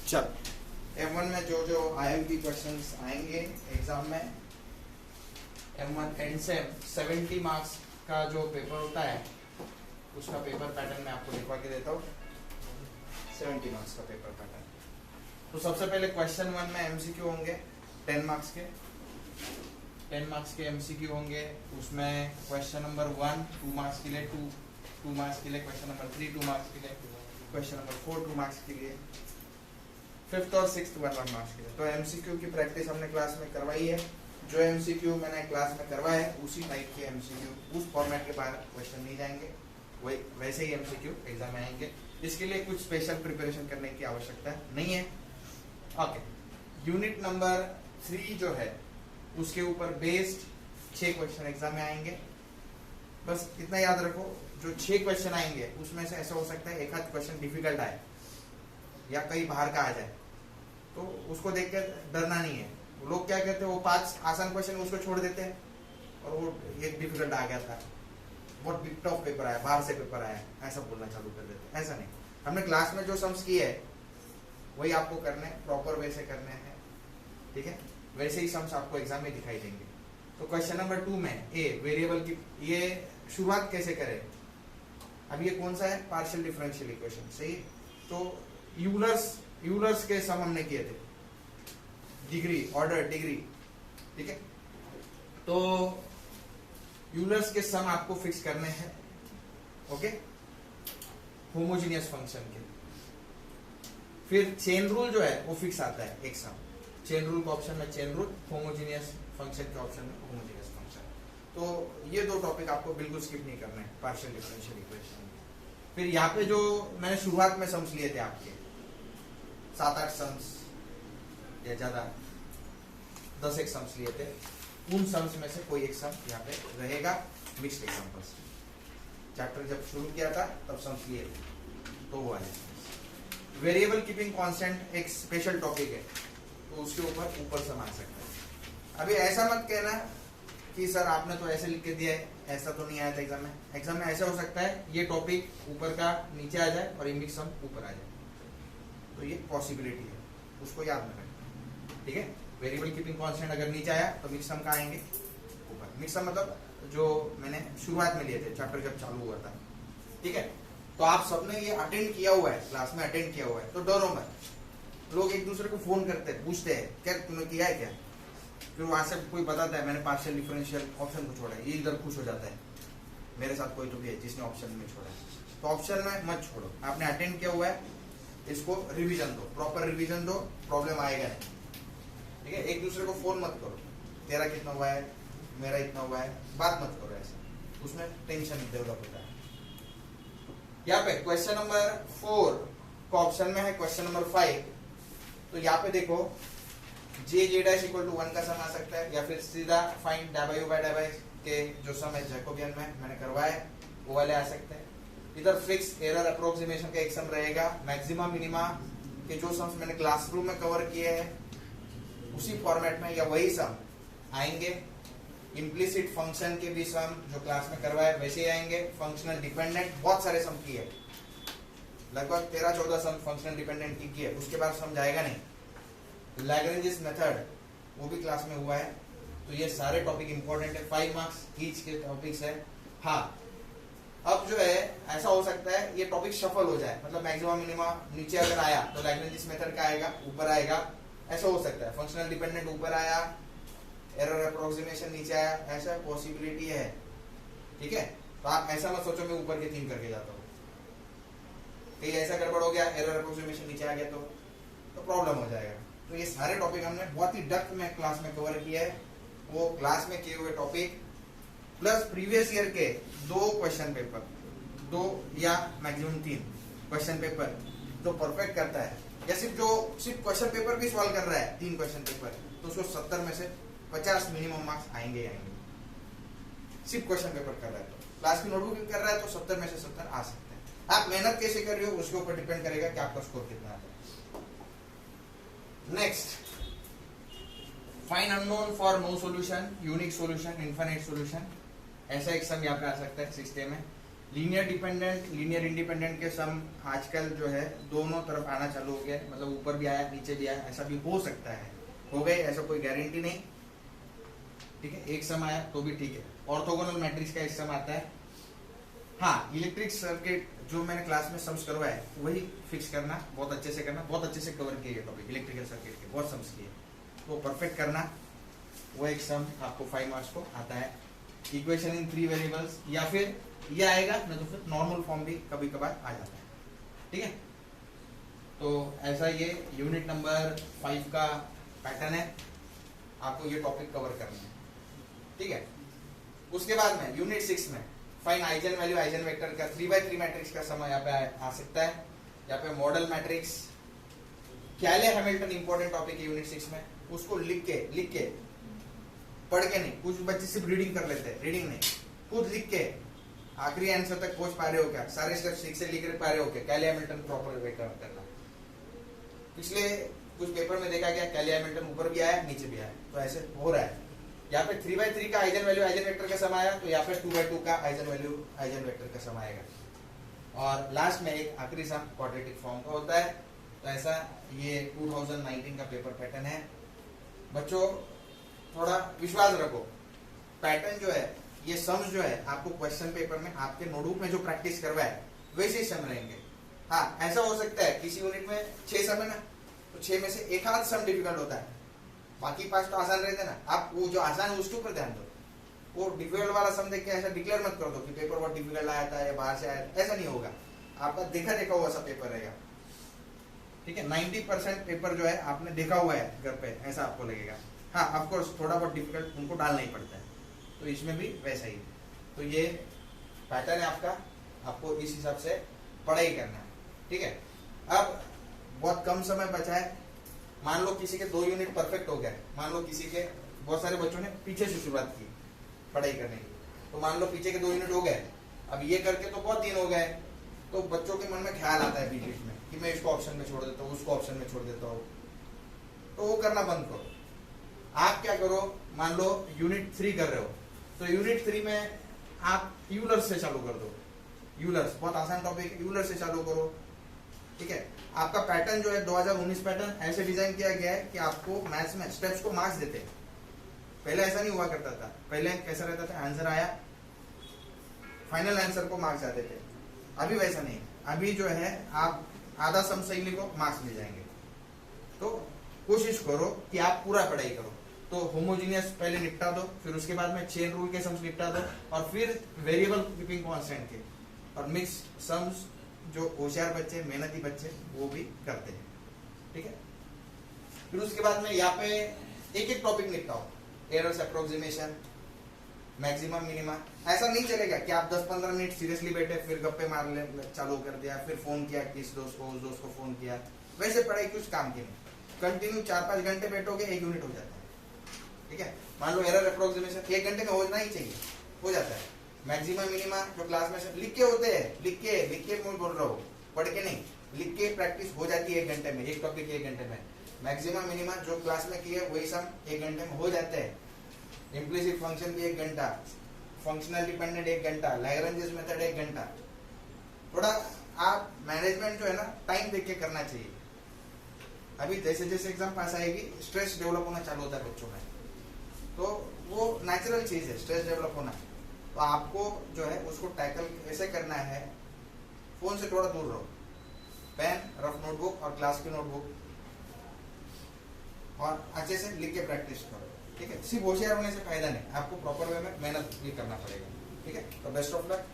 चल M1 में जो जो IMP क्वेश्चंस आएंगे एग्जाम में, M1 एंड सेम 70 मार्क्स का जो पेपर होता है उसका पेपर पैटर्न मैं आपको लिखवा के देता हूँ। 70 मार्क्स का पेपर पैटर्न। तो सबसे पहले क्वेश्चन 1 में MCQ होंगे 10 मार्क्स के, 10 मार्क्स के MCQ होंगे। उसमें क्वेश्चन नंबर 1 2 मार्क्स के लिए, 2 मार्क्स के लिए, क्वेश्चन नंबर 3 2 मार्क्स के लिए, क्वेश्चन नंबर 4 2 मार्क्स के लिए, 5th और 6th 1 मार्क्स के लिए। तो MCQ की प्रैक्टिस हमने क्लास में करवाई है। जो MCQ मैंने क्लास में करवाया है उसी टाइप के MCQ, उस फॉर्मेट के बाहर क्वेश्चन नहीं जाएंगे, वही वैसे ही MCQ एग्जाम में आएंगे। इसके लिए कुछ स्पेशल प्रिपरेशन करने की आवश्यकता नहीं है। ओके, यूनिट नंबर 3 जो है उसके ऊपर बेस्ड 6 क्वेश्चन एग्जाम में आएंगे। बस इतना याद रखो, जो 6 क्वेश्चन आएंगे उसमें से ऐसा हो सकता है एक आध क्वेश्चन डिफिकल्ट आए या कहीं बाहर का आ जाए, तो उसको देखकर डरना नहीं है। लोग क्या कहते हैं, वो 5 आसान क्वेश्चन उसको छोड़ देते हैं और वो एक डिफिकल्ट आ गया था, बहुत बिग टफ पेपर आया, बाहर से पेपर आया, ऐसा बोलना चालू कर देते हैं। ऐसा नहीं, हमने क्लास में जो सम्स किए है वही आपको करने, प्रॉपर वे से करने हैं, ठीक है। वैसे ही सम्स आपको एग्जाम में दिखाई देंगे। तो क्वेश्चन नंबर 2 में ए वेरिएबल की ये शुरुआत कैसे करें। अब ये कौन सा है, पार्शियल डिफरेंशियल इक्वेशन, सही। तो यूलर्स के सम हमने किए थे, डिग्री, ऑर्डर, डिग्री, ठीक है। तो यूलर्स के सम आपको फिक्स करने हैं, ओके, होमोजेनियस फंक्शन के। फिर चेन रूल जो है वो फिक्स आता है, एक सम चेन रूल का ऑप्शन में चेन रूल, होमोजेनियस फंक्शन के ऑप्शन में होमोजेनियस फंक्शन। तो ये 2 टॉपिक आपको बिल्कुल स्किप नहीं करना है पार्शियल डिफरेंशियल इक्वेशन। फिर यहाँ पे जो मैंने शुरुआत में सम्स लिए थे आपके 7-8 सम्स या ज्यादा 10 सम्स लिए थे, उन सम्स में से कोई एक सम यहाँ पे रहेगा। मिक्स्ड एग्जांपल्स चैप्टर जब शुरू किया था तब सम्स लिए थे, तो वो वाले। वेरिएबल कीपिंग कांस्टेंट एक स्पेशल टॉपिक है, तो उसके ऊपर सम आ सकता है। अभी ऐसा मत कहना कि सर आपने तो ऐसे लिख के दिया है, ऐसा तो नहीं आया था एग्जाम में। एग्जाम में ऐसा हो सकता है ये टॉपिक ऊपर का नीचे आ जाए और ये मिक्स सम ऊपर आ जाए, तो ये पॉसिबिलिटी है, उसको याद में रखना, ठीक है। वेरिएबल कीपिंग कांस्टेंट अगर नीचे आया तो मिक्स सम का आएंगे ऊपर। मिक्स सम मतलब जो मैंने शुरुआत में लिए थे चैप्टर जब चालू हुआ था, ठीक है। तो आप सबने ये अटेंड किया हुआ है, क्लास में अटेंड किया हुआ है, तो डरो मत। लोग एक दूसरे को फोन करते हैं, पूछते हैं क्या तुमने किया है क्या, फिर वहां से कोई बताता है मैंने पार्शियल डिफरेंशियल ऑप्शन को छोड़ा है, ये इधर खुश हो जाता है, मेरे साथ कोई तो भी है जिसने ऑप्शन में छोड़ा है। तो ऑप्शन में मत छोड़ो, आपने अटेंड किया हुआ है, इसको रिवीजन दो, प्रॉपर रिवीजन दो, प्रॉब्लम आएगा नहीं, ठीक है। एक दूसरे को फोन मत करो, तेरा कितना हुआ है, मेरा इतना हुआ है, बात मत करो ऐसा, उसमें टेंशन डेवलप होता है। यहाँ पे क्वेश्चन नंबर 4 का ऑप्शन में है क्वेश्चन नंबर 5, तो यहाँ पे देखो j(= 1 का सम आ सकता है, या फिर सीधा फाइंड ∂u/∂y के जो सम है जैकोबियन में मैंने करवाया वो वाले आ सकते हैं। इधर फिक्स एरर अप्रोक्सीमेशन का एक सम रहेगा, मैक्सिमा मिनिमा के जो सम्स मैंने क्लासरूम में कवर किए हैं उसी फॉर्मेट में या वही सम आएंगे। इम्प्लिसिट फंक्शन के भी सम जो क्लास में करवाए वैसे ही आएंगे। फंक्शनल डिपेंडेंट बहुत सारे सम किए, लगभग 13-14 सम फंक्शनल डिपेंडेंट की है, उसके बाद सम जाएगा नहीं। लैग्रेंजेस मेथड वो भी क्लास में हुआ है। तो ये सारे टॉपिक इंपॉर्टेंट है, 5 मार्क्स ईच के टॉपिक्स है। हाँ, अब जो है ऐसा हो सकता है ये टॉपिक शफल हो जाए, मतलब मैक्सिमम मिनिमा नीचे अगर आया तो लैग्रेंजेस मेथड का आएगा, ऊपर आएगा, ऐसा हो सकता है। फंक्शनल डिपेंडेंट ऊपर आया, एरर अप्रोक्सीमेशन नीचे आया, ऐसा पॉसिबिलिटी है, ठीक है। तो आप ऐसा मत सोचो मैं ऊपर के 3 करके जाता हूँ, कहीं ऐसा गड़बड़ हो गया, एरर अप्रोक्सीमेशन नीचे आ गया तो प्रॉब्लम हो जाएगा। तो ये सारे टॉपिक हमने बहुत ही डेप्थ में क्लास में कवर किया है। वो क्लास में किए हुए टॉपिक प्लस प्रीवियस ईयर के 2 क्वेश्चन पेपर, 2 या मैक्सिमम 3 क्वेश्चन पेपर जो परफेक्ट करता है, या सिर्फ क्वेश्चन पेपर भी सॉल्व कर रहा है 3 क्वेश्चन पेपर, तो उसको 70 में से 50 मिनिमम मार्क्स आएंगे। सिर्फ क्वेश्चन पेपर कर रहा है, तो क्लास की नोटबुक कर रहा है तो 70 में से 70 आ सकते हैं। आप मेहनत कैसे कर रहे हो उसके ऊपर डिपेंड करेगा कि आपका स्कोर कितना आता है। Next, find unknown for no solution, unique solution, infinite solution, ऐसा एक सम यहाँ पे आ सकता है 6 में। लीनियर डिपेंडेंट, लीनियर इंडिपेंडेंट के सम आजकल जो है दोनों तरफ आना चालू हो गया, मतलब ऊपर भी आया नीचे भी आया, ऐसा भी हो सकता है, हो गए ऐसा कोई गारंटी नहीं, ठीक है। एक सम आया तो भी ठीक है। ऑर्थोगोनल मैट्रिक्स का एक सम आता है। हाँ, इलेक्ट्रिक सर्किट जो मैंने क्लास में सम्स करवाया है वही फिक्स करना, बहुत अच्छे से करना, बहुत अच्छे से कवर किए टॉपिक इलेक्ट्रिकल सर्किट के, बहुत सम्स किए, तो परफेक्ट करना। वो एक सम आपको 5 मार्क्स को आता है। इक्वेशन इन 3 वेरिएबल्स, या फिर ये आएगा नहीं तो फिर नॉर्मल फॉर्म भी कभी कभार आ जाता है, ठीक है। तो ऐसा ये यूनिट नंबर 5 का पैटर्न है, आपको ये टॉपिक कवर करना है, ठीक है। उसके बाद में यूनिट 6 में fine eigen value eigen vector का 3x3 मैट्रिक्स का समय यहाँ पे आ सकता है। यहाँ पे मॉडल मैट्रिक्स, कैले हैमिल्टन इंपॉर्टेंट टॉपिक है यूनिट 6 में, उसको लिख के पढ़ के नहीं, कुछ बच्चे सिर्फ रीडिंग कर लेते हैं, रीडिंग नहीं, खुद लिख के आखिरी आंसर तक पहुंच पा रहे हो क्या, सारे स्टेप ठीक से लिख पा रहे हो क्या, कैले हैमिल्टन प्रॉपर वेक्टर करना। पिछले कुछ पेपर में देखा गया कैले हैमिल्टन ऊपर भी आया नीचे भी आया, तो ऐसे हो रहा है। यहाँ पे 3x3 का आइजन वैल्यू आइजन वेक्टर का सम आया, तो यहाँ पे 2x2 का आइजन वैल्यू आइजन वेक्टर का सम आएगा। और लास्ट में एक आखिरी सम क्वाड्रेटिक फॉर्म का होता है। तो ऐसा ये 2019 का पेपर पैटर्न है। बच्चों थोड़ा विश्वास रखो, पैटर्न जो है, ये सम्स जो है आपको क्वेश्चन पेपर में आपके नोटबुक में जो प्रैक्टिस करवाए वैसे ही सम रहेंगे। हाँ, ऐसा हो सकता है किसी यूनिट में 6 सम है ना, तो 6 में से एक आध सम डिफिकल्ट होता है, बाकी 5 तो आसान रहते ना। आप वो जो आसान है उसके ऊपर ध्यान दो, वो डिफिकल्ट वाला सम देख के ऐसा डिक्लेयर मत कर दो कि पेपर बहुत डिफिकल्ट आया था या बाहर से आया, ऐसा नहीं होगा। आपका देखा देखा हुआ सा पेपर रहेगा, ठीक है। 90% पेपर जो है आपने देखा हुआ है घर पे, ऐसा आपको लगेगा। हाँ, ऑफ कोर्स थोड़ा बहुत डिफिकल्ट उनको डालना ही पड़ता है, तो इसमें भी वैसा ही। तो ये पैटर्न है आपका, आपको इस हिसाब से पढ़ाई करना है, ठीक है। अब बहुत कम समय बचा है, मान लो किसी के 2 यूनिट परफेक्ट हो गए, मान लो किसी के, बहुत सारे बच्चों ने पीछे से शुरुआत की पढ़ाई करने की, तो मान लो पीछे के 2 यूनिट हो गए, अब ये करके तो बहुत दिन हो गए, तो बच्चों के मन में ख्याल आता है बीच बीच में कि मैं इसको ऑप्शन में छोड़ देता हूँ, उसको ऑप्शन में छोड़ देता हूँ, तो वो करना बंद करो। आप क्या करो, मान लो यूनिट 3 कर रहे हो, तो यूनिट 3 में आप यूलर्स से चालू कर दो। यूलर्स बहुत आसान टॉपिक है, यूलर से चालू करो, ठीक है। आपका पैटर्न जो है 2019 पैटर्न ऐसे डिजाइन किया गया है कि आपको मैथ्स में स्टेप्स को मार्क्स देते हैं। पहले ऐसा नहीं हुआ करता था, पहले कैसा रहता था, आंसर आया, फाइनल आंसर को मार्क्स आते थे। अभी वैसा नहीं, अभी जो है आप आधा सम सही लिखो, मार्क्स मिल जाएंगे। तो कोशिश करो कि आप पूरा पढ़ाई करो। तो होमोजीनियस पहले निपटा दो, फिर उसके बाद में चेन रूल के सम्स निपटा दो, और फिर वेरिएबल कीपिंग कांस्टेंट के और मिक्स सम्स जो होशियार बच्चे, मेहनती बच्चे वो भी करते हैं, ठीक है। फिर उसके बाद में यहाँ पे एक एक टॉपिक निपटाओ, एरर्स अप्रोक्सीमेशन, मैक्सिमम मिनिमा। ऐसा नहीं चलेगा कि आप 10-15 मिनट सीरियसली बैठे, फिर गप्पे मारने चालू कर दिया, फिर फोन किया किस दोस्त को, उस दोस्त को फोन किया, वैसे पढ़ाई कुछ काम की नहीं। कंटिन्यू 4-5 घंटे बैठोगे, 1 यूनिट हो जाता है, ठीक है। मान लो एरर अप्रोक्सीमेशन 1 घंटे में होना ही चाहिए, हो जाता है। मैक्सिमम मिनिमा जो क्लास में से लिख के होते हैं, लिख के मैं बोल रहा हूँ, पढ़ के नहीं, लिख के प्रैक्टिस हो जाती है 1 घंटे में, एक टॉपिक 1 घंटे में। मैक्सिमम मिनिमा जो क्लास में किए वही सम 1 घंटे में हो जाते हैं। इम्प्लिसिट फंक्शन भी 1 घंटा, फंक्शनल डिपेंडेंट 1 घंटा, लैग्रेंजेस मेथड 1 घंटा। थोड़ा आप मैनेजमेंट जो है ना टाइम देख के करना चाहिए। अभी जैसे जैसे एग्जाम पास आएगी स्ट्रेस डेवलप होना चालू होता है बच्चों में, तो वो नेचुरल चीज है स्ट्रेस डेवलप होना। तो आपको जो है उसको टैकल कैसे करना है, फोन से थोड़ा दूर रहो, पेन, रफ नोटबुक और क्लास की नोटबुक, और अच्छे से लिख के प्रैक्टिस करो, ठीक है। सिर्फ होशियार होने से फायदा नहीं, आपको प्रॉपर वे में मेहनत भी करना पड़ेगा, ठीक है। तो बेस्ट ऑफ लक।